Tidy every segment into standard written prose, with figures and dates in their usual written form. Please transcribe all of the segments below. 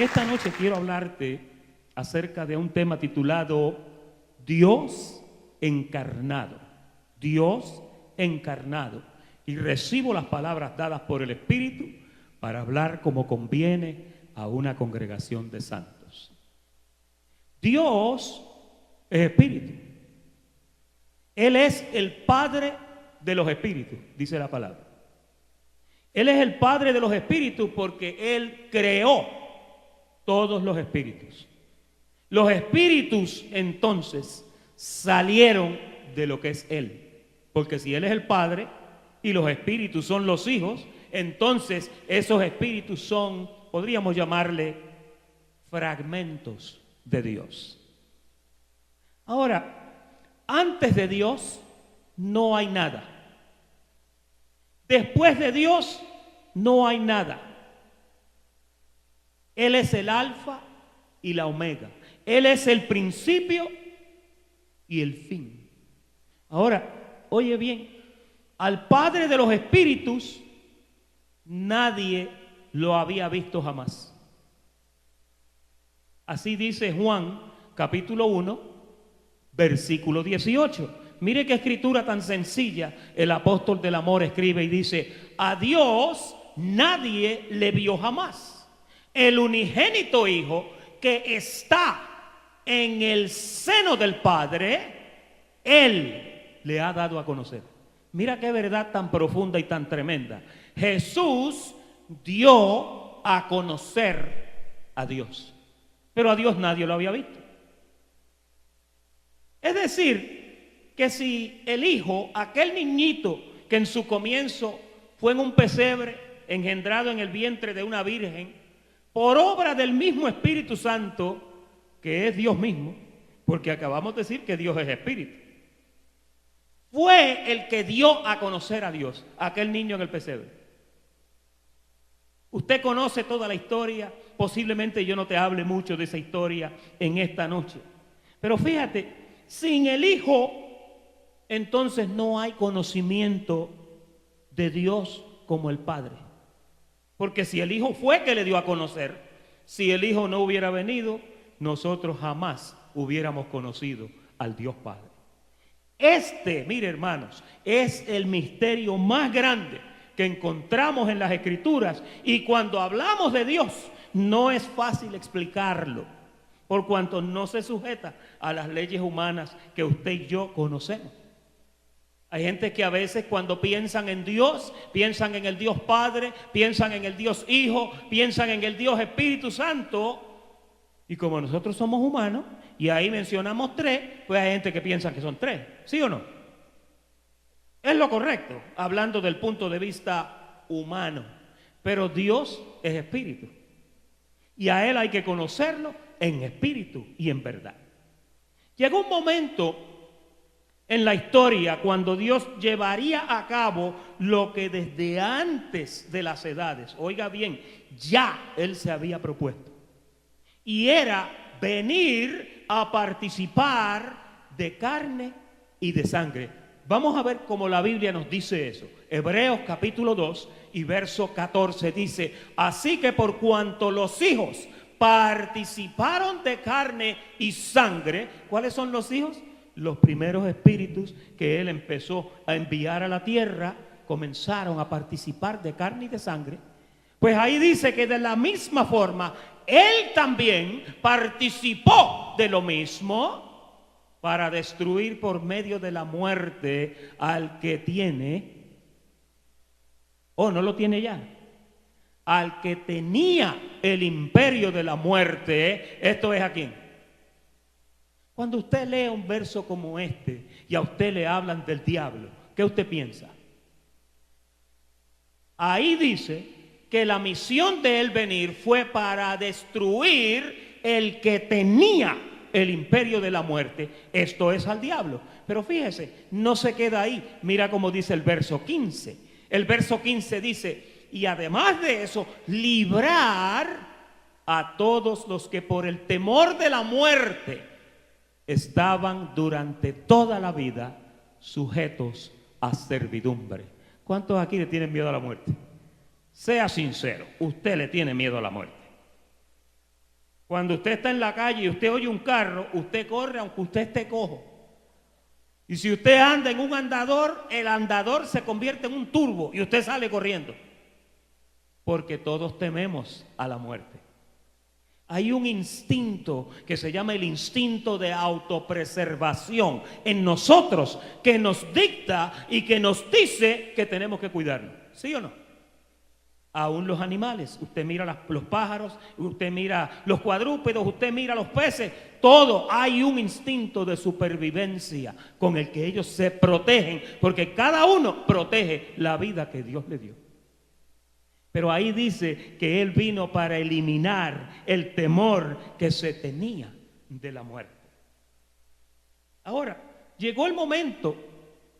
esta noche quiero hablarte acerca de un tema titulado Dios encarnado. Dios encarnado. Y recibo las palabras dadas por el Espíritu para hablar como conviene a una congregación de santos. Dios es espíritu. Él es el Padre de los espíritus, dice la palabra. Él es el Padre de los espíritus porque Él creó todos los espíritus. Los espíritus entonces salieron de lo que es Él. Porque si Él es el Padre y los espíritus son los hijos, entonces esos espíritus son, podríamos llamarle, fragmentos de Dios. Ahora, antes de Dios no hay nada. Después de Dios no hay nada. Él es el alfa y la omega. Él es el principio y el fin. Ahora, oye bien, al Padre de los espíritus nadie lo había visto jamás. Así dice Juan, capítulo 1, versículo 18. Mire qué escritura tan sencilla el apóstol del amor escribe y dice: a Dios nadie le vio jamás. El unigénito Hijo que está en el seno del Padre, Él le ha dado a conocer. Mira qué verdad tan profunda y tan tremenda. Jesús dio a conocer a Dios, pero a Dios nadie lo había visto. Es decir, que si el Hijo, aquel niñito que en su comienzo fue en un pesebre, engendrado en el vientre de una virgen, por obra del mismo Espíritu Santo, que es Dios mismo, porque acabamos de decir que Dios es Espíritu, fue el que dio a conocer a Dios, a aquel niño en el pesebre. Usted conoce toda la historia, posiblemente yo no te hable mucho de esa historia en esta noche, pero fíjate, sin el Hijo, entonces no hay conocimiento de Dios como el Padre. Porque si el Hijo fue que le dio a conocer, si el Hijo no hubiera venido, nosotros jamás hubiéramos conocido al Dios Padre. Mire hermanos, es el misterio más grande que encontramos en las Escrituras. Y cuando hablamos de Dios, no es fácil explicarlo, por cuanto no se sujeta a las leyes humanas que usted y yo conocemos. Hay gente que a veces cuando piensan en Dios, piensan en el Dios Padre, piensan en el Dios Hijo, piensan en el Dios Espíritu Santo. Y como nosotros somos humanos, y ahí mencionamos tres, pues hay gente que piensa que son tres. ¿Sí o no? Es lo correcto, hablando del punto de vista humano. Pero Dios es espíritu. Y a Él hay que conocerlo en espíritu y en verdad. Llegó un momento en la historia cuando Dios llevaría a cabo lo que desde antes de las edades, oiga bien, ya Él se había propuesto. Y era venir a participar de carne y de sangre. Vamos a ver cómo la Biblia nos dice eso. Hebreos capítulo 2 y verso 14 dice: así que por cuanto los hijos participaron de carne y sangre, ¿cuáles son los hijos? Los primeros espíritus que Él empezó a enviar a la tierra comenzaron a participar de carne y de sangre. Pues ahí dice que de la misma forma Él también participó de lo mismo para destruir por medio de la muerte al que tiene, o no lo tiene ya, al que tenía el imperio de la muerte. Esto es a quién. Cuando usted lee un verso como este y a usted le hablan del diablo, ¿qué usted piensa? Ahí dice que la misión de él venir fue para destruir el que tenía el imperio de la muerte, esto es al diablo. Pero fíjese, no se queda ahí. Mira cómo dice el verso 15. El verso 15 dice: y además de eso, librar a todos los que por el temor de la muerte estaban durante toda la vida sujetos a servidumbre. ¿Cuántos aquí le tienen miedo a la muerte? Sea sincero, usted le tiene miedo a la muerte. Cuando usted está en la calle y usted oye un carro, usted corre aunque usted esté cojo. Y si usted anda en un andador, el andador se convierte en un turbo y usted sale corriendo. Porque todos tememos a la muerte. Hay un instinto que se llama el instinto de autopreservación en nosotros que nos dicta y que nos dice que tenemos que cuidarnos. ¿Sí o no? Aún los animales, usted mira los pájaros, usted mira los cuadrúpedos, usted mira los peces, todo hay un instinto de supervivencia con el que ellos se protegen, porque cada uno protege la vida que Dios le dio. Pero ahí dice que Él vino para eliminar el temor que se tenía de la muerte. Ahora, llegó el momento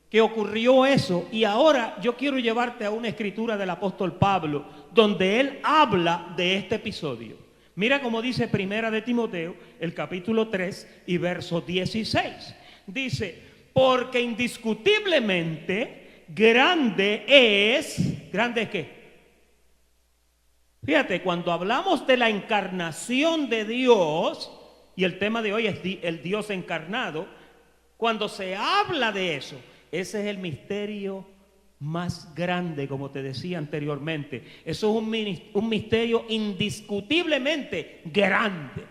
que ocurrió eso, y ahora yo quiero llevarte a una escritura del apóstol Pablo, donde él habla de este episodio. Mira cómo dice Primera de Timoteo, el capítulo 3 y verso 16. Dice, porque indiscutiblemente ¿grande es qué? Fíjate, cuando hablamos de la encarnación de Dios, y el tema de hoy es el Dios encarnado, cuando se habla de eso, ese es el misterio más grande, como te decía anteriormente. Eso es un misterio indiscutiblemente grande.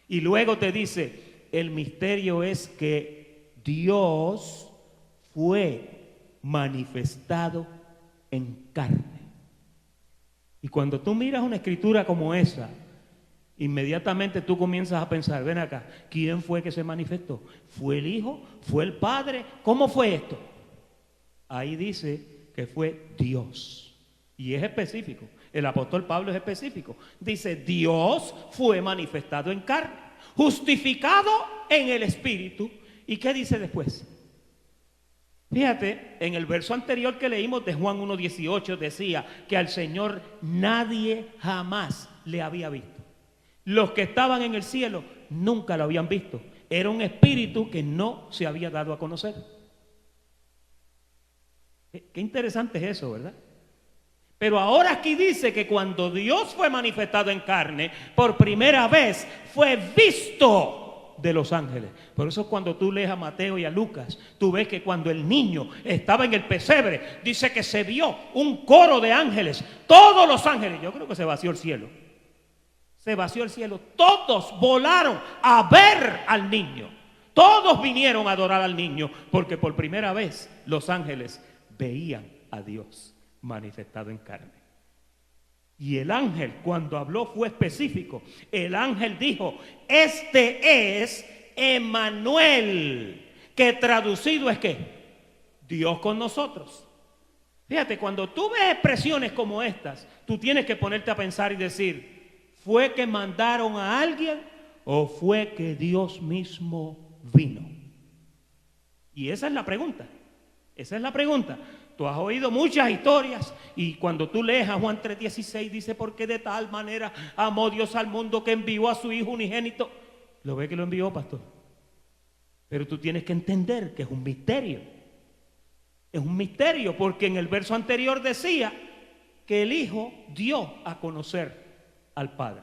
Y luego te dice, el misterio es que Dios fue manifestado en carne. Y cuando tú miras una escritura como esa, inmediatamente tú comienzas a pensar, ven acá, ¿quién fue que se manifestó? ¿Fue el Hijo? ¿Fue el Padre? ¿Cómo fue esto? Ahí dice que fue Dios. Y es específico. El apóstol Pablo es específico. Dice, Dios fue manifestado en carne, justificado en el Espíritu. ¿Y qué dice después? Fíjate, en el verso anterior que leímos de Juan 1:18 decía que al Señor nadie jamás le había visto. Los que estaban en el cielo nunca lo habían visto. Era un espíritu que no se había dado a conocer. Qué interesante es eso, ¿verdad? Pero ahora aquí dice que cuando Dios fue manifestado en carne, por primera vez fue visto de los ángeles. Por eso cuando tú lees a Mateo y a Lucas, tú ves que cuando el niño estaba en el pesebre, dice que se vio un coro de ángeles, todos los ángeles. Yo creo que se vació el cielo. Se vació el cielo, todos volaron a ver al niño. Todos vinieron a adorar al niño, porque por primera vez los ángeles veían a Dios manifestado en carne. Y el ángel, cuando habló, fue específico. El ángel dijo, este es Emmanuel, que traducido es ¿qué? Dios con nosotros. Fíjate, cuando tú ves expresiones como estas, tú tienes que ponerte a pensar y decir, ¿fue que mandaron a alguien o fue que Dios mismo vino? Y esa es la pregunta. Esa es la pregunta. Tú has oído muchas historias y cuando tú lees a Juan 3:16 dice, porque de tal manera amó Dios al mundo que envió a su Hijo unigénito. ¿Lo ve que lo envió, pastor? Pero tú tienes que entender que es un misterio. Es un misterio porque en el verso anterior decía que el Hijo dio a conocer al Padre.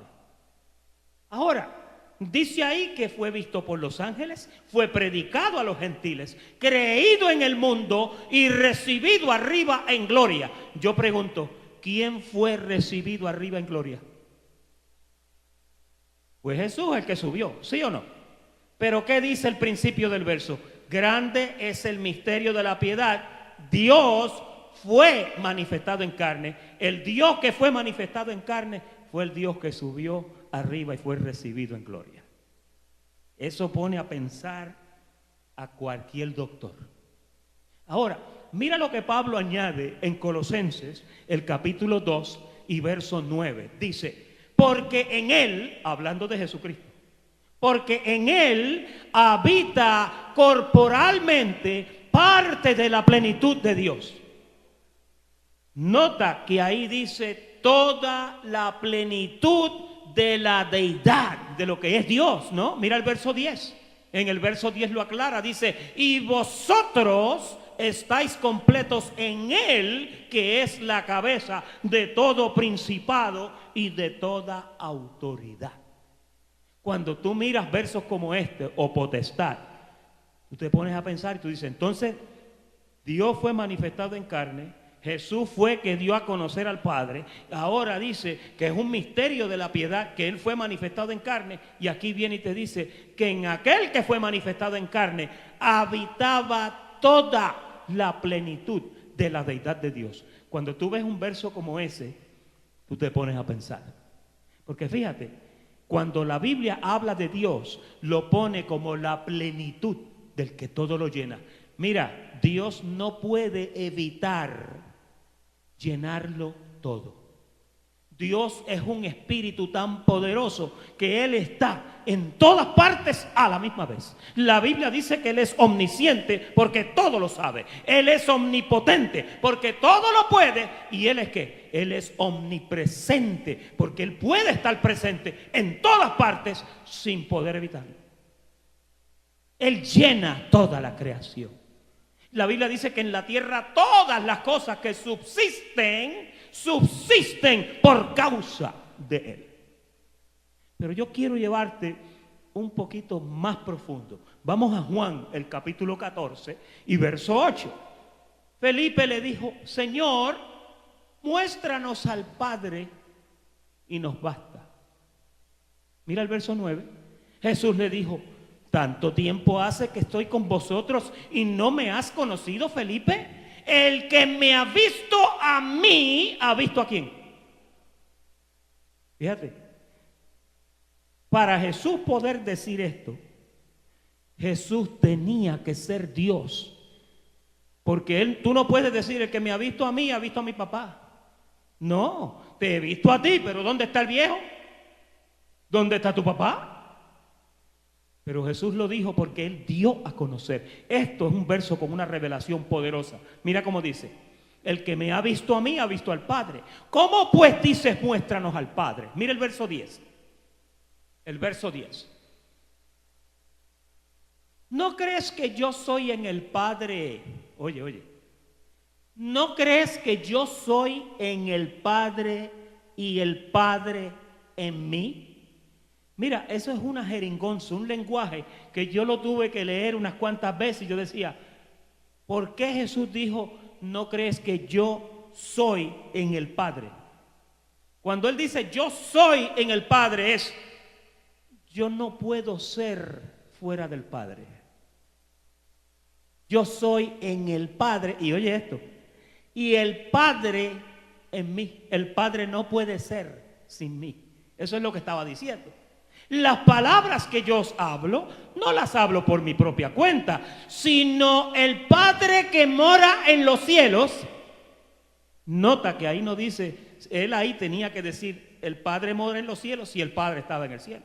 Ahora, dice ahí que fue visto por los ángeles, fue predicado a los gentiles, creído en el mundo y recibido arriba en gloria. Yo pregunto, ¿quién fue recibido arriba en gloria? Fue Jesús el que subió, ¿sí o no? Pero ¿qué dice el principio del verso? Grande es el misterio de la piedad. Dios fue manifestado en carne. El Dios que fue manifestado en carne fue el Dios que subió arriba y fue recibido en gloria. Eso pone a pensar a cualquier doctor. Ahora, mira lo que Pablo añade en Colosenses, el capítulo 2 y verso 9. Dice, porque en Él, hablando de Jesucristo, porque en Él habita corporalmente parte de la plenitud de Dios. Nota que ahí dice toda la plenitud de la deidad, de lo que es Dios, ¿no? Mira el verso 10. En el verso 10 lo aclara, dice, y vosotros estáis completos en Él, que es la cabeza de todo principado y de toda autoridad. Cuando tú miras versos como este, o potestad, tú te pones a pensar y tú dices, entonces, Dios fue manifestado en carne, Jesús fue que dio a conocer al Padre, ahora dice que es un misterio de la piedad, que Él fue manifestado en carne, y aquí viene y te dice que en aquel que fue manifestado en carne habitaba toda la plenitud de la deidad de Dios. Cuando tú ves un verso como ese, tú te pones a pensar, porque fíjate, cuando la Biblia habla de Dios, lo pone como la plenitud del que todo lo llena. Mira, Dios no puede evitar llenarlo todo. Dios es un espíritu tan poderoso que Él está en todas partes a la misma vez. La Biblia dice que Él es omnisciente porque todo lo sabe. Él es omnipotente porque todo lo puede. ¿Y Él es qué? Él es omnipresente porque Él puede estar presente en todas partes sin poder evitarlo. Él llena toda la creación. La Biblia dice que en la tierra todas las cosas que subsisten por causa de Él. Pero yo quiero llevarte un poquito más profundo. Vamos a Juan, el capítulo 14 y verso 8. Felipe le dijo, Señor, muéstranos al Padre y nos basta. Mira el verso 9. Jesús le dijo, ¿tanto tiempo hace que estoy con vosotros y no me has conocido, Felipe? El que me ha visto a mí, ¿ha visto a quién? Fíjate, para Jesús poder decir esto, Jesús tenía que ser Dios. Porque tú no puedes decir, el que me ha visto a mí, ha visto a mi papá. No, te he visto a ti, pero ¿dónde está el viejo? ¿Dónde está tu papá? Pero Jesús lo dijo porque Él dio a conocer. Esto es un verso con una revelación poderosa. Mira cómo dice, el que me ha visto a mí, ha visto al Padre. ¿Cómo pues dices, muéstranos al Padre? Mira el verso 10. El verso 10. ¿No crees que yo soy en el Padre? Oye. ¿No crees que yo soy en el Padre y el Padre en mí? Mira, eso es una jeringonza, un lenguaje que yo lo tuve que leer unas cuantas veces y yo decía, ¿por qué Jesús dijo, no crees que yo soy en el Padre? Cuando Él dice, yo soy en el Padre, es, yo no puedo ser fuera del Padre. Yo soy en el Padre, y oye esto, y el Padre en mí. El Padre no puede ser sin mí. Eso es lo que estaba diciendo. Las palabras que yo os hablo, no las hablo por mi propia cuenta, sino el Padre que mora en los cielos. Nota que ahí no dice, Él ahí tenía que decir, el Padre mora en los cielos si el Padre estaba en el cielo.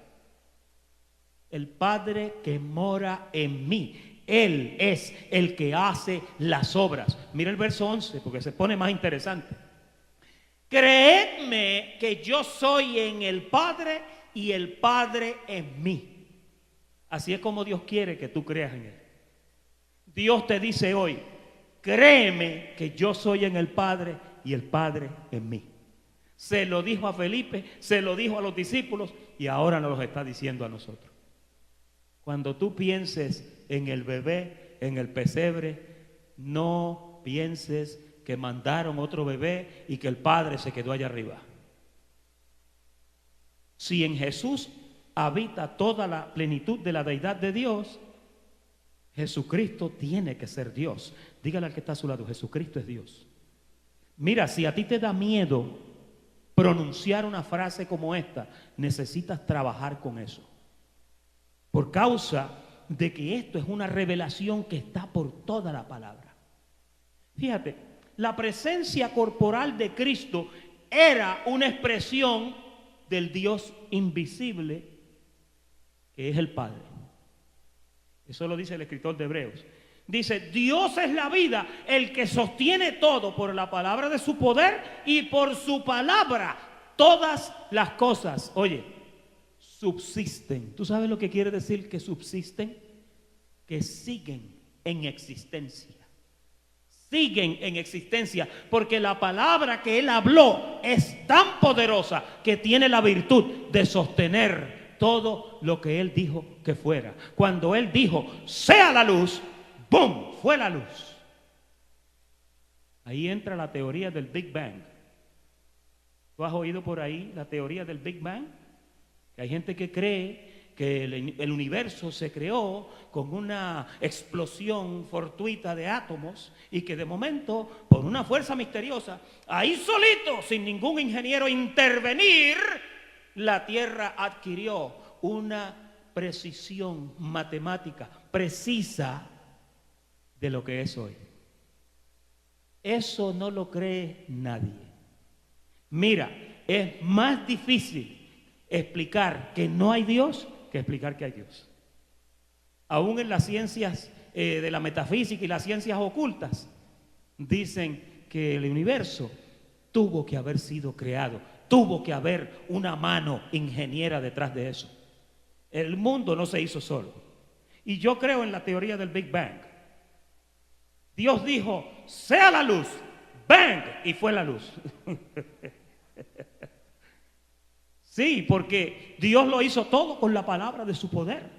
El Padre que mora en mí. Él es el que hace las obras. Mira el verso 11 porque se pone más interesante. Creedme que yo soy en el Padre y el Padre en mí. Así es como Dios quiere que tú creas en Él. Dios te dice hoy, créeme que yo soy en el Padre y el Padre en mí. Se lo dijo a Felipe, se lo dijo a los discípulos y ahora nos lo está diciendo a nosotros. Cuando tú pienses en el bebé, en el pesebre, no pienses que mandaron otro bebé y que el Padre se quedó allá arriba. Si en Jesús habita toda la plenitud de la deidad de Dios, Jesucristo tiene que ser Dios. Dígale al que está a su lado, Jesucristo es Dios. Mira, si a ti te da miedo pronunciar una frase como esta, necesitas trabajar con eso. Por causa de que esto es una revelación que está por toda la palabra. Fíjate, la presencia corporal de Cristo era una expresión del Dios invisible que es el Padre. Eso lo dice el escritor de Hebreos. Dice, Dios es la vida, el que sostiene todo por la palabra de su poder y por su palabra todas las cosas, oye, subsisten. ¿Tú sabes lo que quiere decir que subsisten? Que siguen en existencia. Siguen en existencia, porque la palabra que Él habló es tan poderosa que tiene la virtud de sostener todo lo que Él dijo que fuera. Cuando Él dijo, sea la luz, ¡boom!, fue la luz. Ahí entra la teoría del Big Bang. ¿Tú has oído por ahí la teoría del Big Bang? Que hay gente que cree que el universo se creó con una explosión fortuita de átomos y que de momento, por una fuerza misteriosa, ahí solito, sin ningún ingeniero intervenir, la Tierra adquirió una precisión matemática precisa de lo que es hoy. Eso no lo cree nadie. Mira, es más difícil explicar que no hay Dios que explicar que hay Dios. Aún en las ciencias de la metafísica y las ciencias ocultas dicen que el universo tuvo que haber sido creado, tuvo que haber una mano ingeniera detrás de eso. El mundo no se hizo solo. Y yo creo en la teoría del Big Bang. Dios dijo, sea la luz, ¡bang!, y fue la luz. Sí, porque Dios lo hizo todo con la palabra de su poder.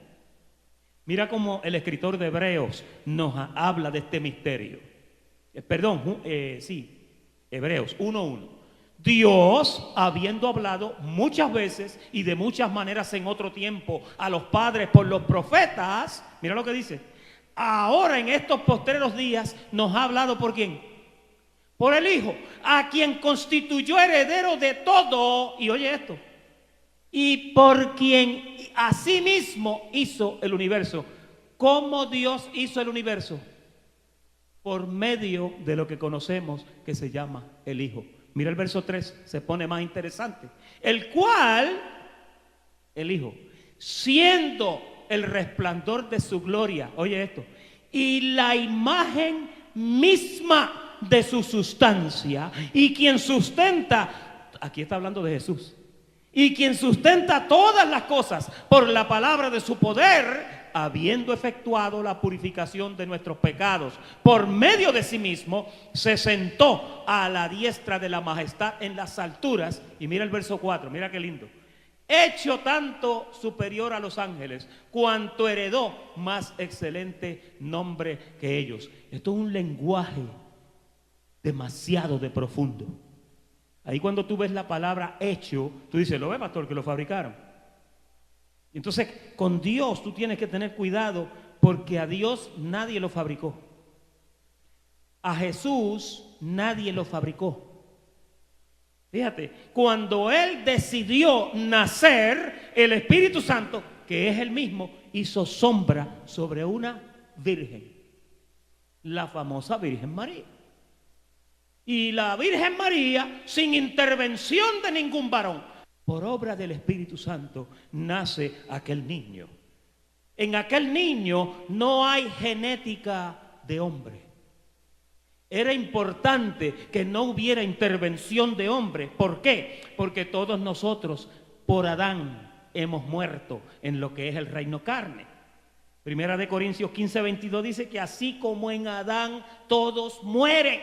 Mira cómo el escritor de Hebreos nos habla de este misterio. Hebreos 1:1. Dios, habiendo hablado muchas veces y de muchas maneras en otro tiempo a los padres por los profetas, mira lo que dice, ahora en estos postreros días nos ha hablado ¿por quién? Por el Hijo, a quien constituyó heredero de todo, y oye esto, y por quien asimismo hizo el universo. ¿Cómo Dios hizo el universo? Por medio de lo que conocemos que se llama el Hijo. Mira el verso 3, se pone más interesante. El cual, el Hijo, siendo el resplandor de su gloria, oye esto, y la imagen misma de su sustancia, y quien sustenta, aquí está hablando de Jesús, y quien sustenta todas las cosas por la palabra de su poder, habiendo efectuado la purificación de nuestros pecados por medio de sí mismo, se sentó a la diestra de la majestad en las alturas. Y mira el verso 4, mira qué lindo. Hecho tanto superior a los ángeles, cuanto heredó más excelente nombre que ellos. Esto es un lenguaje demasiado de profundo. Ahí cuando tú ves la palabra hecho, tú dices, ¿lo ves, pastor, que lo fabricaron? Entonces, con Dios tú tienes que tener cuidado, porque a Dios nadie lo fabricó. A Jesús nadie lo fabricó. Fíjate, cuando Él decidió nacer, el Espíritu Santo, que es el mismo, hizo sombra sobre una virgen, la famosa Virgen María. Y la Virgen María, sin intervención de ningún varón, por obra del Espíritu Santo, nace aquel niño. En aquel niño no hay genética de hombre. Era importante que no hubiera intervención de hombre. ¿Por qué? Porque todos nosotros, por Adán, hemos muerto en lo que es el reino carne. Primera de Corintios 15:22 dice que así como en Adán todos mueren,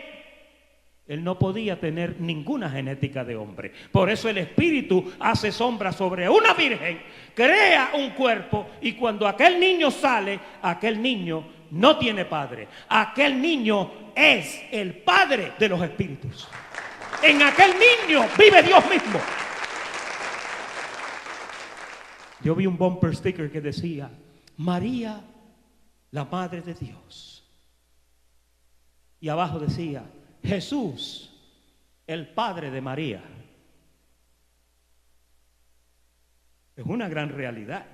él no podía tener ninguna genética de hombre. Por eso el Espíritu hace sombra sobre una virgen, crea un cuerpo, y cuando aquel niño sale, aquel niño no tiene padre. Aquel niño es el padre de los espíritus. En aquel niño vive Dios mismo. Yo vi un bumper sticker que decía, María, la Madre de Dios. Y abajo decía, Jesús, el Padre de María. Es una gran realidad.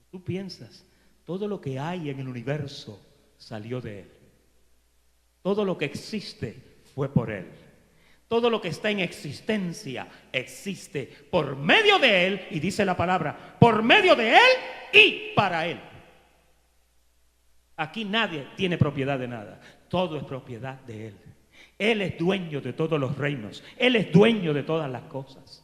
Tú piensas, todo lo que hay en el universo salió de Él. Todo lo que existe fue por Él. Todo lo que está en existencia existe por medio de Él, y dice la palabra, por medio de Él y para Él. Aquí nadie tiene propiedad de nada. Todo es propiedad de Él. Él es dueño de todos los reinos. Él es dueño de todas las cosas.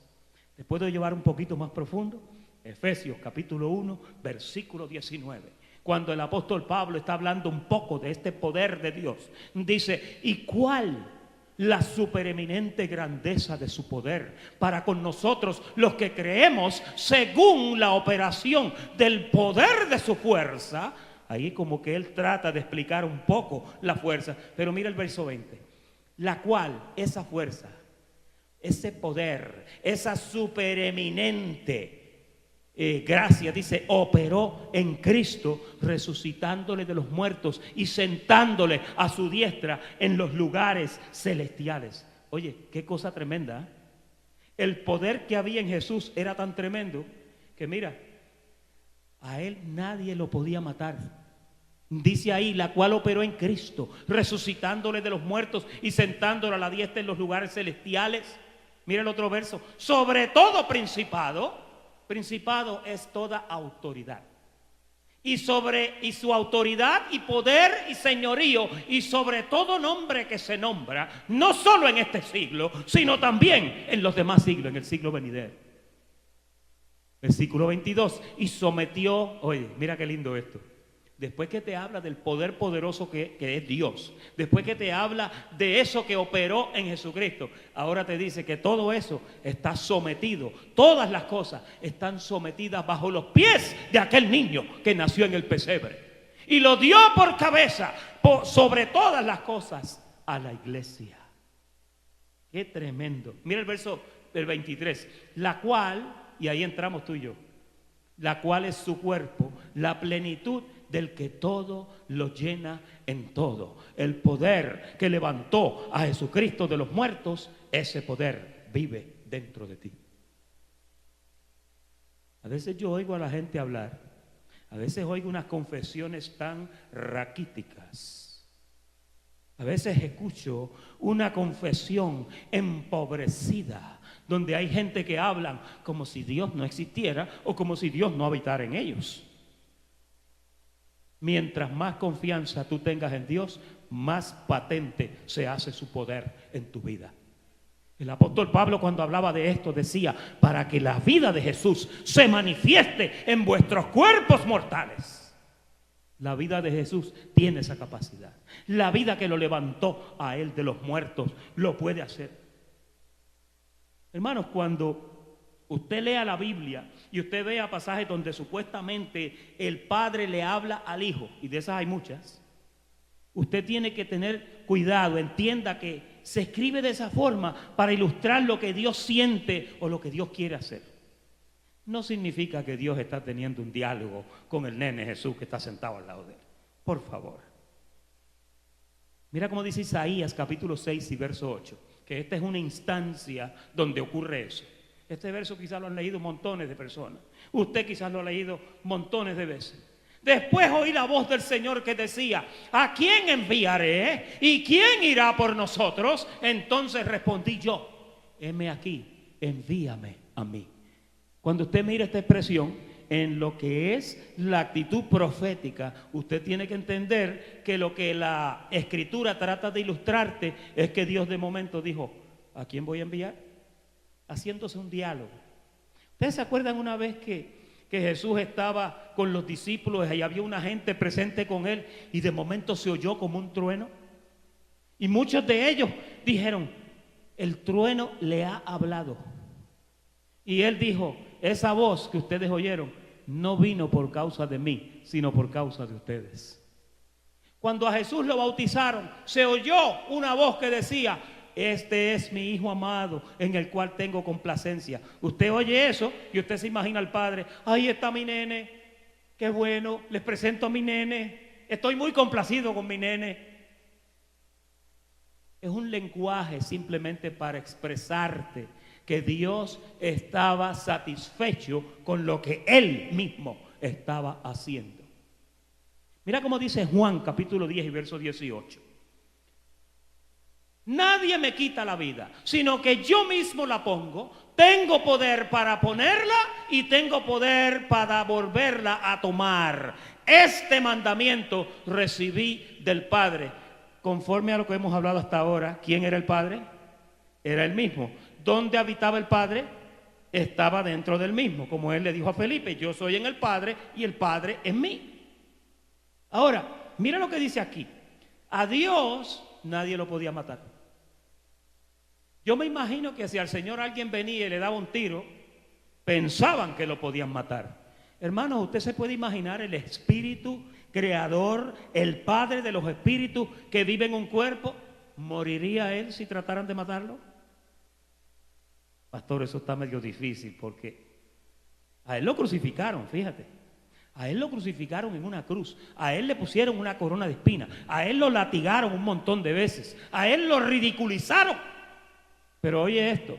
¿Te puedo llevar un poquito más profundo? Efesios capítulo 1, versículo 19. Cuando el apóstol Pablo está hablando un poco de este poder de Dios, dice, ¿y cuál la supereminente grandeza de su poder para con nosotros los que creemos según la operación del poder de su fuerza. Ahí como que él trata de explicar un poco la fuerza, pero mira el verso 20, la cual, esa fuerza, ese poder, esa supereminente gracia, dice, operó en Cristo, resucitándole de los muertos y sentándole a su diestra en los lugares celestiales. Oye, qué cosa tremenda, ¿eh? El poder que había en Jesús era tan tremendo que mira, a él nadie lo podía matar. Dice ahí, la cual operó en Cristo, resucitándole de los muertos y sentándole a la diestra en los lugares celestiales. Mira el otro verso, sobre todo principado. Principado es toda autoridad. Y su autoridad y poder y señorío y sobre todo nombre que se nombra, no solo en este siglo, sino también en los demás siglos, en el siglo venidero. Versículo 22, y sometió, oye, mira qué lindo esto. Después que te habla del poder poderoso que es Dios, después que te habla de eso que operó en Jesucristo, ahora te dice que todo eso está sometido, todas las cosas están sometidas bajo los pies de aquel niño que nació en el pesebre. Y lo dio por cabeza, sobre todas las cosas, a la iglesia. Qué tremendo. Mira el verso del 23, la cual, y ahí entramos tú y yo, la cual es su cuerpo, la plenitud del que todo lo llena en todo. El poder que levantó a Jesucristo de los muertos, ese poder vive dentro de ti. A veces yo oigo a la gente hablar, a veces oigo unas confesiones tan raquíticas, a veces escucho una confesión empobrecida, donde hay gente que hablan como si Dios no existiera o como si Dios no habitara en ellos. Mientras más confianza tú tengas en Dios, más patente se hace su poder en tu vida. El apóstol Pablo, cuando hablaba de esto, decía, para que la vida de Jesús se manifieste en vuestros cuerpos mortales. La vida de Jesús tiene esa capacidad. La vida que lo levantó a él de los muertos lo puede hacer. Hermanos, cuando usted lea la Biblia y usted vea pasajes donde supuestamente el Padre le habla al Hijo, y de esas hay muchas, usted tiene que tener cuidado, entienda que se escribe de esa forma para ilustrar lo que Dios siente o lo que Dios quiere hacer. No significa que Dios está teniendo un diálogo con el nene Jesús que está sentado al lado de él. Por favor. Mira cómo dice Isaías capítulo 6 y verso 8, que esta es una instancia donde ocurre eso. Este verso quizás lo han leído montones de personas. Usted quizás lo ha leído montones de veces. Después oí la voz del Señor que decía, ¿a quién enviaré? ¿Y quién irá por nosotros? Entonces respondí yo, heme aquí, envíame a mí. Cuando usted mira esta expresión, en lo que es la actitud profética, usted tiene que entender que lo que la Escritura trata de ilustrarte es que Dios de momento dijo, ¿a quién voy a enviar? Haciéndose un diálogo. ¿Ustedes se acuerdan una vez que Jesús estaba con los discípulos y había una gente presente con él y de momento se oyó como un trueno? Y muchos de ellos dijeron, el trueno le ha hablado. Y él dijo, esa voz que ustedes oyeron no vino por causa de mí, sino por causa de ustedes. Cuando a Jesús lo bautizaron, se oyó una voz que decía, este es mi hijo amado en el cual tengo complacencia. Usted oye eso y usted se imagina al padre, ahí está mi nene, qué bueno, les presento a mi nene, estoy muy complacido con mi nene. Es un lenguaje simplemente para expresarte que Dios estaba satisfecho con lo que Él mismo estaba haciendo. Mira cómo dice Juan capítulo 10 y verso 18. Nadie me quita la vida, sino que yo mismo la pongo. Tengo poder para ponerla y tengo poder para volverla a tomar. Este mandamiento recibí del Padre. Conforme a lo que hemos hablado hasta ahora, ¿quién era el Padre? Era el mismo. ¿Dónde habitaba el Padre? Estaba dentro del mismo. Como él le dijo a Felipe, yo soy en el Padre y el Padre en mí. Ahora, mira lo que dice aquí. A Dios nadie lo podía matar. Yo me imagino que si al Señor alguien venía y le daba un tiro, pensaban que lo podían matar. Hermanos, usted se puede imaginar el espíritu creador, el Padre de los espíritus que vive en un cuerpo. ¿Moriría él si trataran de matarlo? Pastor, eso está medio difícil porque a él lo crucificaron, fíjate. A él lo crucificaron en una cruz. A él le pusieron una corona de espinas. A él lo latigaron un montón de veces. A él lo ridiculizaron. Pero oye esto,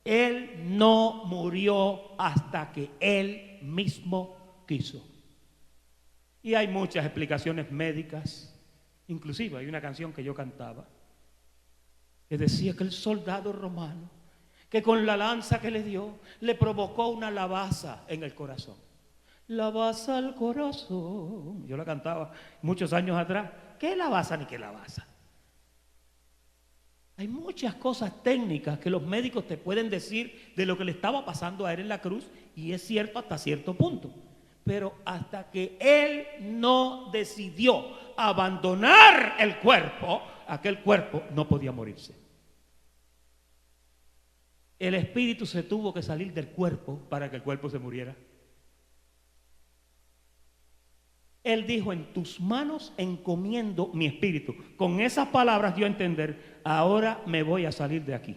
él no murió hasta que él mismo quiso. Y hay muchas explicaciones médicas. Inclusive hay una canción que yo cantaba que decía que el soldado romano, que con la lanza que le dio, le provocó una lavaza en el corazón. Lavaza al corazón. Yo la cantaba muchos años atrás. ¿Qué lavaza ni qué lavaza? Hay muchas cosas técnicas que los médicos te pueden decir de lo que le estaba pasando a él en la cruz, y es cierto hasta cierto punto. Pero hasta que él no decidió abandonar el cuerpo, aquel cuerpo no podía morirse. El espíritu se tuvo que salir del cuerpo para que el cuerpo se muriera. Él dijo: en tus manos encomiendo mi espíritu. Con esas palabras dio a entender: ahora me voy a salir de aquí.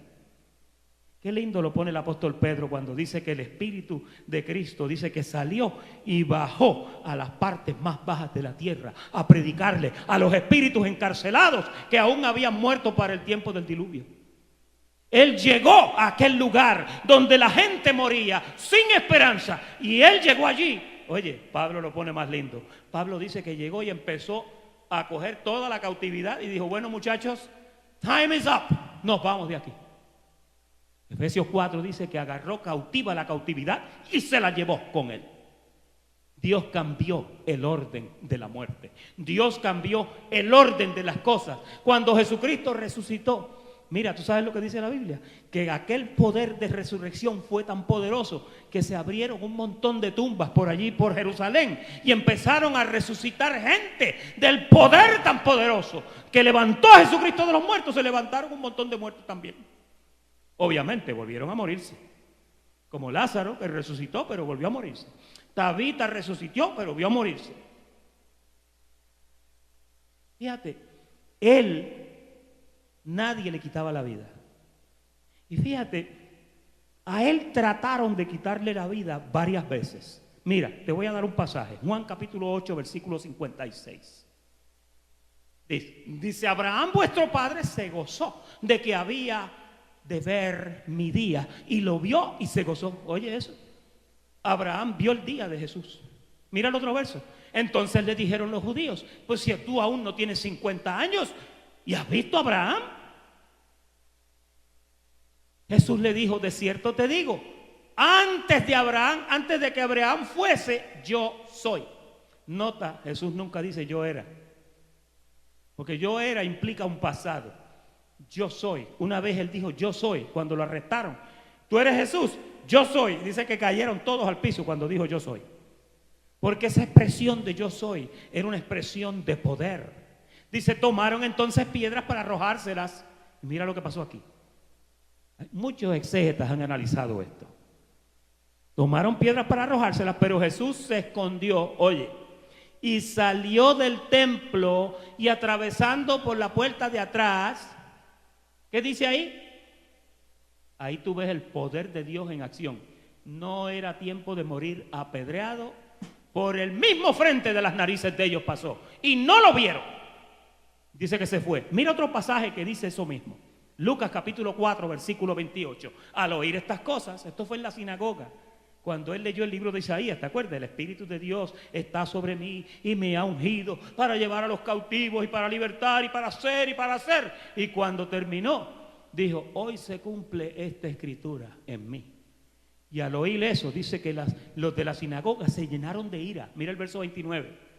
Qué lindo lo pone el apóstol Pedro cuando dice que el espíritu de Cristo dice que salió y bajó a las partes más bajas de la tierra a predicarle a los espíritus encarcelados que aún habían muerto para el tiempo del diluvio. Él llegó a aquel lugar donde la gente moría sin esperanza, y él llegó allí. Oye, Pablo lo pone más lindo. Pablo dice que llegó y empezó a coger toda la cautividad y dijo: bueno, muchachos, time is up, nos vamos de aquí. Efesios 4 dice que agarró cautiva la cautividad y se la llevó con él. Dios cambió el orden de la muerte. Dios cambió el orden de las cosas. Cuando Jesucristo resucitó, mira, ¿tú sabes lo que dice la Biblia? Que aquel poder de resurrección fue tan poderoso que se abrieron un montón de tumbas por allí, por Jerusalén, y empezaron a resucitar gente del poder tan poderoso que levantó a Jesucristo de los muertos. Se levantaron un montón de muertos también. Obviamente volvieron a morirse, como Lázaro, que resucitó pero volvió a morirse. Tabita resucitó pero volvió a morirse. Fíjate, nadie le quitaba la vida. Y fíjate, a él trataron de quitarle la vida varias veces. Mira, te voy a dar un pasaje. Juan capítulo 8, versículo 56. Dice: Abraham vuestro padre se gozó de que había de ver mi día, y lo vio y se gozó. Oye eso, Abraham vio el día de Jesús. Mira el otro verso. Entonces le dijeron los judíos: pues si tú aún no tienes 50 años y has visto a Abraham. Jesús le dijo: de cierto te digo, antes de que Abraham fuese, yo soy. Nota, Jesús nunca dice yo era, porque yo era implica un pasado. Yo soy. Una vez él dijo yo soy cuando lo arrestaron. ¿Tú eres Jesús? Yo soy. Dice que cayeron todos al piso cuando dijo yo soy, porque esa expresión de yo soy era una expresión de poder. Dice: tomaron entonces piedras para arrojárselas. Y mira lo que pasó aquí. Muchos exégetas han analizado esto. Tomaron piedras para arrojárselas, pero Jesús se escondió, oye, y salió del templo, y atravesando por la puerta de atrás. ¿Qué dice ahí? Ahí tú ves el poder de Dios en acción. No era tiempo de morir apedreado. Por el mismo frente de las narices de ellos pasó y no lo vieron. Dice que se fue. Mira otro pasaje que dice eso mismo. Lucas capítulo 4, versículo 28. Al oír estas cosas, esto fue en la sinagoga, cuando él leyó el libro de Isaías, ¿te acuerdas? El Espíritu de Dios está sobre mí y me ha ungido para llevar a los cautivos y para libertar y para hacer y para hacer. Y cuando terminó, dijo: hoy se cumple esta escritura en mí. Y al oír eso, dice que los de la sinagoga se llenaron de ira. Mira el verso 29.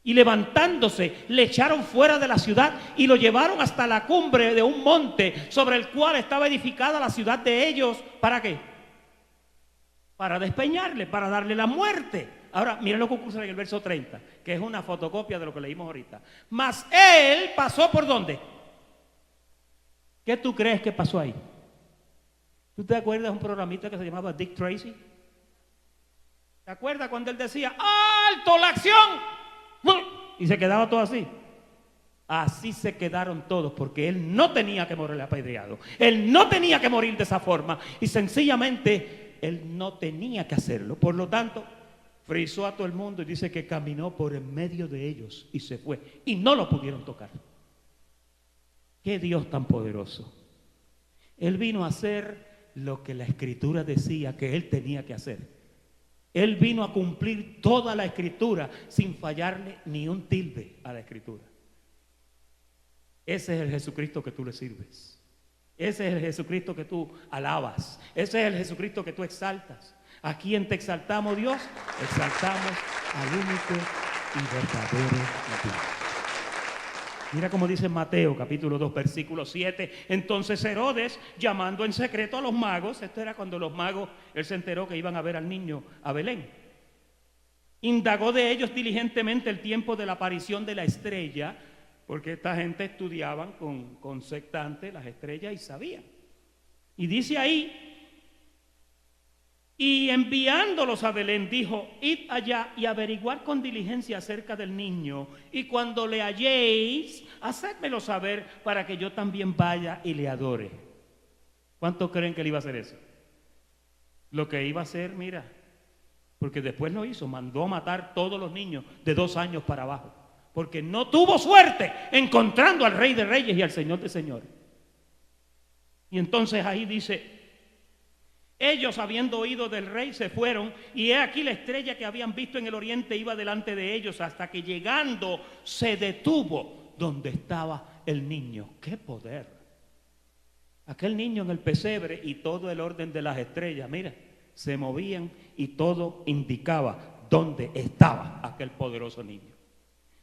Y levantándose, le echaron fuera de la ciudad y lo llevaron hasta la cumbre de un monte sobre el cual estaba edificada la ciudad de ellos. ¿Para qué? Para despeñarle, para darle la muerte. Ahora, mira lo que ocurre en el verso 30, que es una fotocopia de lo que leímos ahorita. Mas él pasó ¿por dónde? ¿Qué tú crees que pasó ahí? ¿Tú te acuerdas de un programista que se llamaba Dick Tracy? ¿Te acuerdas cuando él decía, ¡alto la acción! Y se quedaba todo así. Así se quedaron todos, porque él no tenía que morir apedreado. Él no tenía que morir de esa forma. Y sencillamente, él no tenía que hacerlo. Por lo tanto, frisó a todo el mundo y dice que caminó por en medio de ellos y se fue. Y no lo pudieron tocar. ¡Qué Dios tan poderoso! Él vino a hacer lo que la Escritura decía que él tenía que hacer. Él vino a cumplir toda la Escritura sin fallarle ni un tilde a la Escritura. Ese es el Jesucristo que tú le sirves. Ese es el Jesucristo que tú alabas. Ese es el Jesucristo que tú exaltas. ¿A quién te exaltamos, Dios? Exaltamos al único y verdadero Dios. Mira cómo dice Mateo capítulo 2 versículo 7. Entonces Herodes, llamando en secreto a los magos, esto era cuando los magos, él se enteró que iban a ver al niño a Belén, indagó de ellos diligentemente el tiempo de la aparición de la estrella, porque esta gente estudiaban con sectantes las estrellas y sabían. Y dice ahí, y enviándolos a Belén, dijo, id allá y averiguar con diligencia acerca del niño, y cuando le halléis, hacedmelo saber para que yo también vaya y le adore. ¿Cuántos creen que él iba a hacer eso? Lo que iba a hacer, mira, porque después lo hizo, mandó a matar todos los niños de 2 años para abajo, porque no tuvo suerte encontrando al Rey de Reyes y al Señor de Señores. Y entonces ahí dice, ellos habiendo oído del rey se fueron, y he aquí la estrella que habían visto en el oriente iba delante de ellos, hasta que llegando se detuvo donde estaba el niño. ¡Qué poder! Aquel niño en el pesebre y todo el orden de las estrellas, mira, se movían y todo indicaba dónde estaba aquel poderoso niño.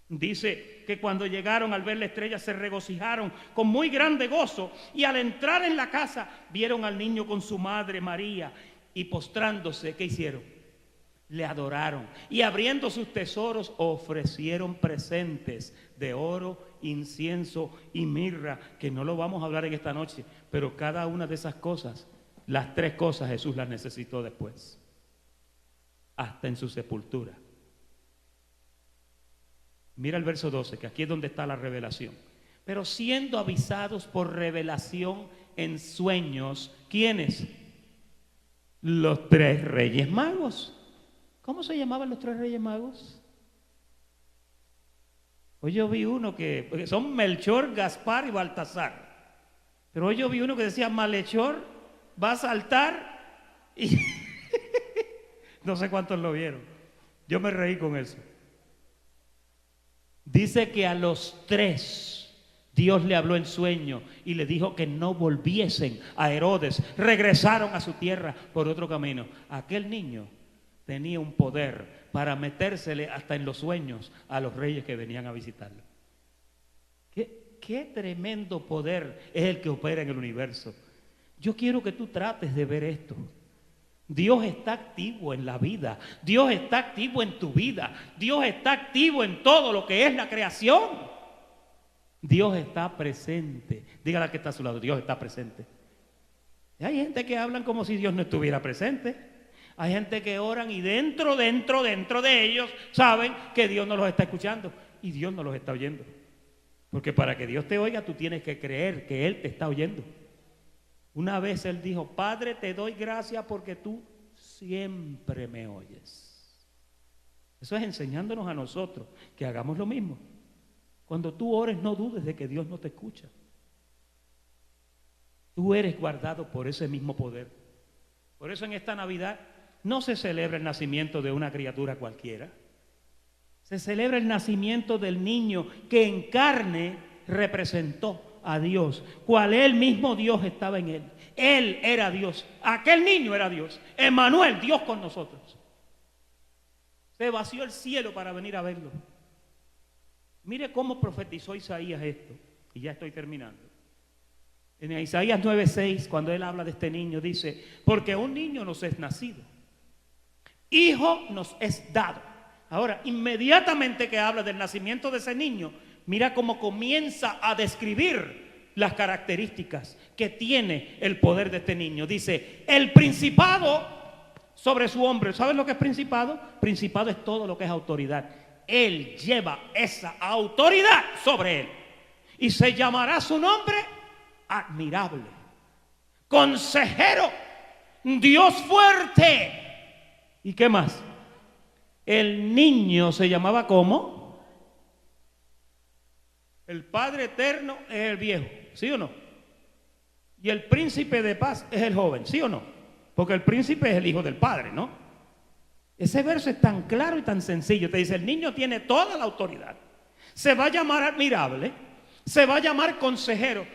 Dice que cuando llegaron al ver la estrella se regocijaron con muy grande gozo, y al entrar en la casa vieron al niño con su madre María, y postrándose, ¿qué hicieron? Le adoraron, y abriendo sus tesoros ofrecieron presentes de oro, incienso y mirra, que no lo vamos a hablar en esta noche, pero cada una de esas cosas, las 3 cosas Jesús las necesitó después, hasta en su sepultura. Mira el verso 12, que aquí es donde está la revelación. Pero siendo avisados por revelación en sueños, ¿quiénes? Los 3 reyes magos. ¿Cómo se llamaban los 3 reyes magos? Hoy yo vi uno porque son Melchor, Gaspar y Baltasar. Pero hoy yo vi uno que decía Malhechor va a saltar y no sé cuántos lo vieron. Yo me reí con eso. Dice que a los 3 Dios le habló en sueño y le dijo que no volviesen a Herodes. Regresaron a su tierra por otro camino. Aquel niño tenía un poder para metérsele hasta en los sueños a los reyes que venían a visitarlo. Qué tremendo poder es el que opera en el universo. Yo quiero que tú trates de ver esto. Dios está activo en la vida. Dios está activo en tu vida. Dios está activo en todo lo que es la creación. Dios está presente. Dígale al que está a su lado, Dios está presente. Y hay gente que hablan como si Dios no estuviera presente. Hay gente que oran y dentro de ellos saben que Dios no los está escuchando y Dios no los está oyendo. Porque para que Dios te oiga, tú tienes que creer que Él te está oyendo. Una vez Él dijo, Padre, te doy gracias porque tú siempre me oyes. Eso es enseñándonos a nosotros que hagamos lo mismo. Cuando tú ores, no dudes de que Dios no te escucha. Tú eres guardado por ese mismo poder. Por eso en esta Navidad no se celebra el nacimiento de una criatura cualquiera. Se celebra el nacimiento del niño que en carne representó a Dios, cual él mismo Dios estaba en él. Él era Dios, aquel niño era Dios, Emmanuel, Dios con nosotros. Se vació el cielo para venir a verlo. Mire cómo profetizó Isaías esto, y ya estoy terminando. En Isaías 9:6, cuando él habla de este niño, dice, porque un niño nos es nacido, hijo nos es dado. Ahora, inmediatamente que habla del nacimiento de ese niño, mira cómo comienza a describir las características que tiene el poder de este niño. Dice, el principado sobre su hombro. ¿Sabes lo que es principado? Principado es todo lo que es autoridad. Él lleva esa autoridad sobre él. Y se llamará su nombre admirable, consejero, Dios fuerte. ¿Y qué más? El niño se llamaba ¿cómo? El Padre eterno es el viejo, ¿sí o no? Y el príncipe de paz es el joven, ¿sí o no? Porque el príncipe es el hijo del Padre, ¿no? Ese verso es tan claro y tan sencillo. Te dice, el niño tiene toda la autoridad. Se va a llamar admirable, se va a llamar consejero.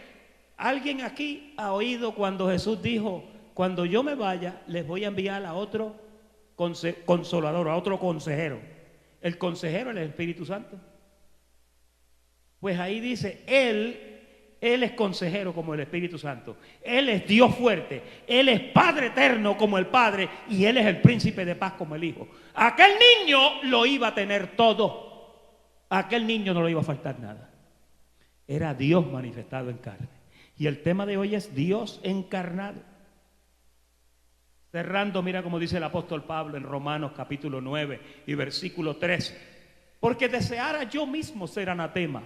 ¿Alguien aquí ha oído cuando Jesús dijo, cuando yo me vaya, les voy a enviar a otro consolador, a otro consejero? El consejero es el Espíritu Santo. Pues ahí dice, Él es consejero como el Espíritu Santo. Él es Dios fuerte. Él es Padre eterno como el Padre. Y Él es el príncipe de paz como el Hijo. Aquel niño lo iba a tener todo. A aquel niño no le iba a faltar nada. Era Dios manifestado en carne. Y el tema de hoy es Dios encarnado. Cerrando, mira como dice el apóstol Pablo en Romanos capítulo 9 y versículo 13. Porque deseara yo mismo ser anatema,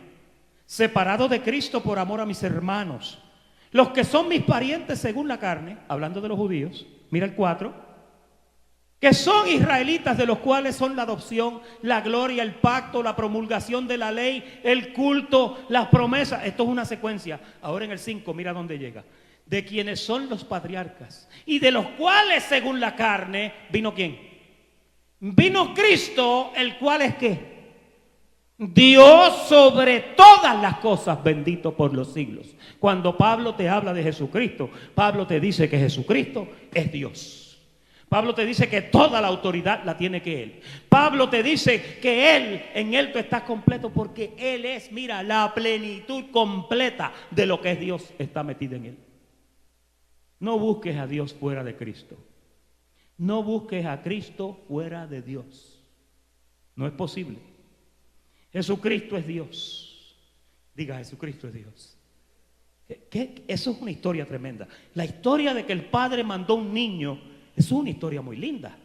separado de Cristo por amor a mis hermanos, los que son mis parientes según la carne, hablando de los judíos, mira el 4, que son israelitas, de los cuales son la adopción, la gloria, el pacto, la promulgación de la ley, el culto, las promesas. Esto es una secuencia. Ahora en el 5, mira dónde llega. De quienes son los patriarcas y de los cuales según la carne, ¿vino quién? Vino Cristo, el cual es ¿qué? Dios sobre todas las cosas, bendito por los siglos. Cuando Pablo te habla de Jesucristo, Pablo te dice que Jesucristo es Dios. Pablo te dice que toda la autoridad la tiene que Él. Pablo te dice que en Él tú estás completo porque Él es, mira, la plenitud completa de lo que es Dios está metida en Él. No busques a Dios fuera de Cristo. No busques a Cristo fuera de Dios. No es posible. Jesucristo es Dios. Diga, Jesucristo es Dios. Eso es una historia tremenda. La historia de que el Padre mandó un niño es una historia muy linda.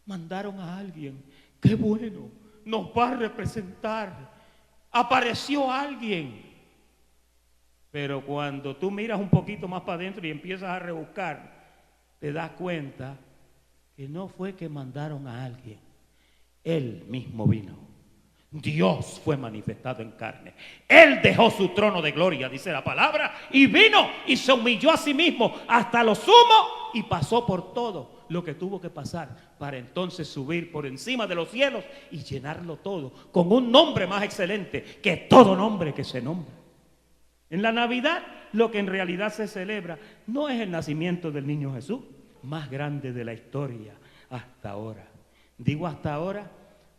Mandaron a alguien. Qué bueno, nos va a representar. Apareció alguien. Pero cuando tú miras un poquito más para adentro y empiezas a rebuscar, te das cuenta que no fue que mandaron a alguien. Él mismo vino. Dios fue manifestado en carne. Él dejó su trono de gloria, dice la palabra, y vino y se humilló a sí mismo hasta lo sumo y pasó por todo lo que tuvo que pasar para entonces subir por encima de los cielos y llenarlo todo con un nombre más excelente que todo nombre que se nombra. En la Navidad lo que en realidad se celebra no es el nacimiento del niño Jesús, más grande de la historia hasta ahora. Digo hasta ahora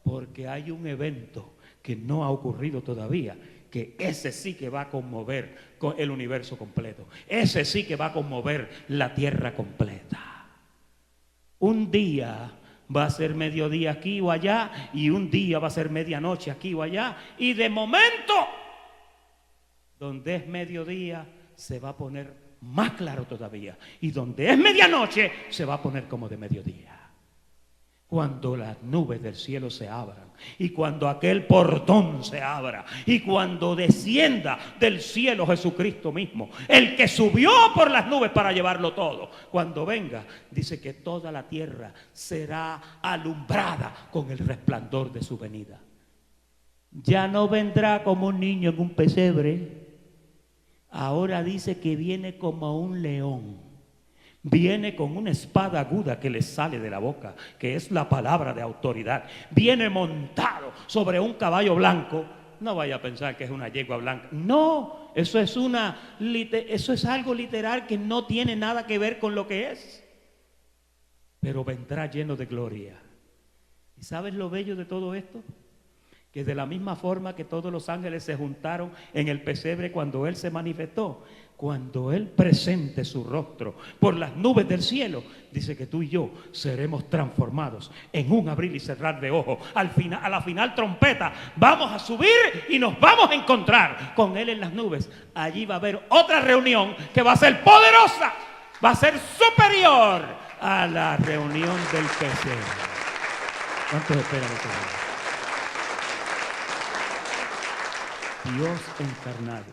porque hay un evento que no ha ocurrido todavía, que ese sí que va a conmover el universo completo. Ese sí que va a conmover la tierra completa. Un día va a ser mediodía aquí o allá, y un día va a ser medianoche aquí o allá, y de momento, donde es mediodía, se va a poner más claro todavía, y donde es medianoche, se va a poner como de mediodía. Cuando las nubes del cielo se abran, y cuando aquel portón se abra, y cuando descienda del cielo Jesucristo mismo, el que subió por las nubes para llevarlo todo, cuando venga, dice que toda la tierra será alumbrada con el resplandor de su venida. Ya no vendrá como un niño en un pesebre. Ahora dice que viene como un león. Viene con una espada aguda que le sale de la boca, que es la palabra de autoridad. Viene montado sobre un caballo blanco. No vaya a pensar que es una yegua blanca. No, eso es algo literal que no tiene nada que ver con lo que es. Pero vendrá lleno de gloria. ¿Y sabes lo bello de todo esto? que de la misma forma que todos los ángeles se juntaron en el pesebre cuando Él se manifestó, cuando Él presente su rostro por las nubes del cielo, dice que tú y yo seremos transformados en un abrir y cerrar de ojos. A la final trompeta vamos a subir y nos vamos a encontrar con Él en las nubes. Allí va a haber otra reunión que va a ser poderosa, va a ser superior a la reunión del pesebre. ¿Cuántos esperan eso? Dios encarnado,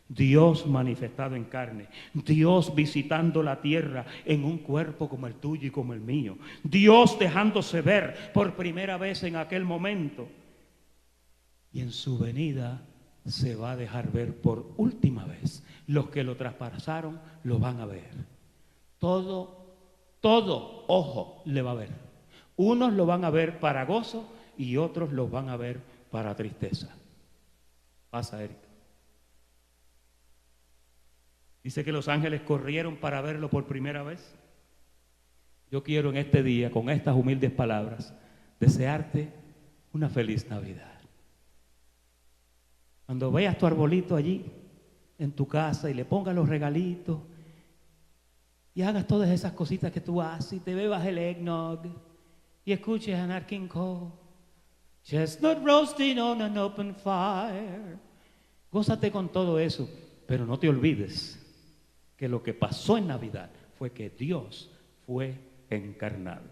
Dios manifestado en carne, Dios visitando la tierra en un cuerpo como el tuyo y como el mío, Dios dejándose ver por primera vez en aquel momento, y en su venida se va a dejar ver por última vez. Los que lo traspasaron lo van a ver. Todo ojo le va a ver. Unos lo van a ver para gozo y otros lo van a ver para tristeza. Pasa, Erika. Dice que los ángeles corrieron para verlo por primera vez. Yo quiero en este día, con estas humildes palabras, desearte una feliz Navidad. Cuando veas tu arbolito allí en tu casa y le pongas los regalitos y hagas todas esas cositas que tú haces y te bebas el eggnog y escuches a Nat King Cole, chestnut roasting on an open fire. Gózate con todo eso, pero no te olvides que lo que pasó en Navidad fue que Dios fue encarnado.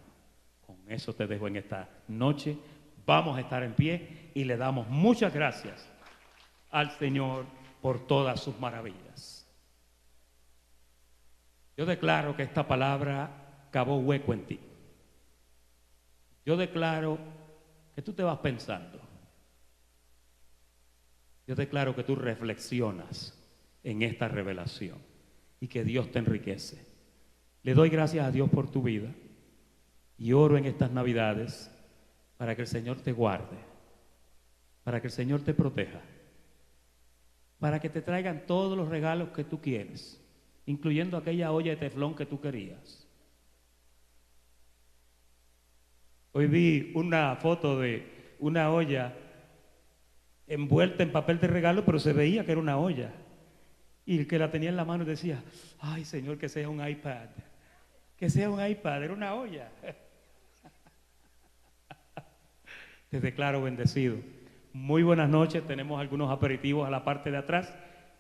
Con eso te dejo en esta noche. Vamos a estar en pie y le damos muchas gracias al Señor por todas sus maravillas. Yo declaro que esta palabra cavó hueco en ti. Yo declaro que tú te vas pensando. Yo declaro que tú reflexionas en esta revelación y que Dios te enriquece. Le doy gracias a Dios por tu vida y oro en estas Navidades para que el Señor te guarde, para que el Señor te proteja, para que te traigan todos los regalos que tú quieres, incluyendo aquella olla de teflón que tú querías. Hoy vi una foto de una olla envuelta en papel de regalo, pero se veía que era una olla. Y el que la tenía en la mano decía, ay Señor, que sea un iPad. Que sea un iPad, era una olla. Te declaro bendecido. Muy buenas noches, tenemos algunos aperitivos a la parte de atrás.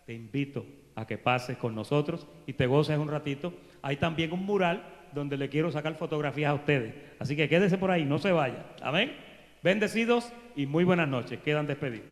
Te invito a que pases con nosotros y te goces un ratito. Hay también un mural donde le quiero sacar fotografías a ustedes. Así que quédese por ahí, no se vaya. Amén. Bendecidos y muy buenas noches. Quedan despedidos.